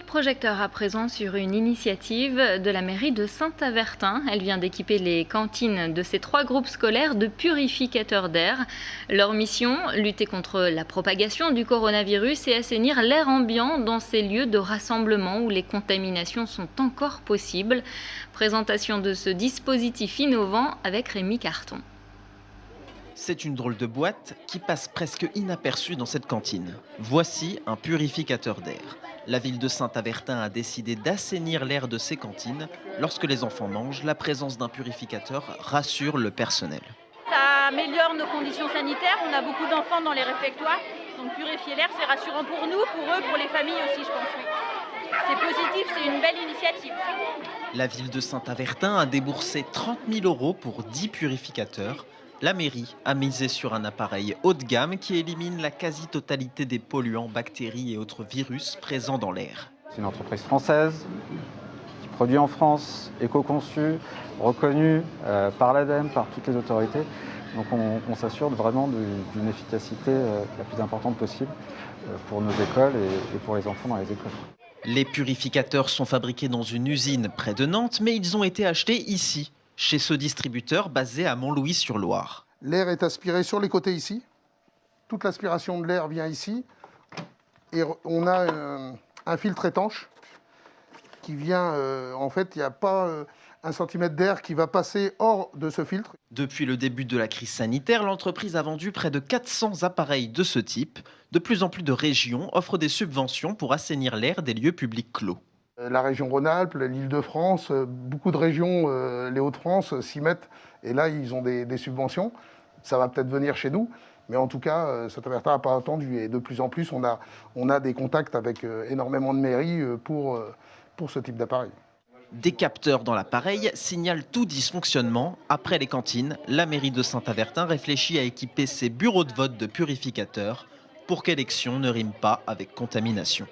de projecteur à présent sur une initiative de la mairie de Saint-Avertin. Elle vient d'équiper les cantines de ces 3 groupes scolaires de purificateurs d'air. Leur mission, lutter contre la propagation du coronavirus et assainir l'air ambiant dans ces lieux de rassemblement où les contaminations sont encore possibles. Présentation de ce dispositif innovant avec Rémi Carton. C'est une drôle de boîte qui passe presque inaperçue dans cette cantine. Voici un purificateur d'air. La ville de Saint-Avertin a décidé d'assainir l'air de ses cantines. Lorsque les enfants mangent, la présence d'un purificateur rassure le personnel. Ça améliore nos conditions sanitaires. On a beaucoup d'enfants dans les réfectoires. Donc purifier l'air, c'est rassurant pour nous, pour eux, pour les familles aussi, je pense. Oui. C'est positif, c'est une belle initiative. La ville de Saint-Avertin a déboursé 30 000 € pour 10 purificateurs. La mairie a misé sur un appareil haut de gamme qui élimine la quasi-totalité des polluants, bactéries et autres virus présents dans l'air. C'est une entreprise française qui produit en France, éco-conçue, reconnue par l'ADEME, par toutes les autorités. Donc on s'assure vraiment d'une efficacité la plus importante possible pour nos écoles et pour les enfants dans les écoles. Les purificateurs sont fabriqués dans une usine près de Nantes, mais ils ont été achetés ici, chez ce distributeur basé à Montlouis-sur-Loire. L'air est aspiré sur les côtés ici. Toute l'aspiration de l'air vient ici. Et on a un filtre étanche qui vient, en fait, il n'y a pas 1 centimètre d'air qui va passer hors de ce filtre. Depuis le début de la crise sanitaire, l'entreprise a vendu près de 400 appareils de ce type. De plus en plus de régions offrent des subventions pour assainir l'air des lieux publics clos. La région Rhône-Alpes, l'Île-de-France, beaucoup de régions, les Hauts-de-France s'y mettent. Et là, ils ont des subventions. Ça va peut-être venir chez nous. Mais en tout cas, Saint-Avertin n'a pas attendu. Et de plus en plus, on a des contacts avec énormément de mairies pour ce type d'appareil. Des capteurs dans l'appareil signalent tout dysfonctionnement. Après les cantines, la mairie de Saint-Avertin réfléchit à équiper ses bureaux de vote de purificateurs pour qu'élection ne rime pas avec contamination.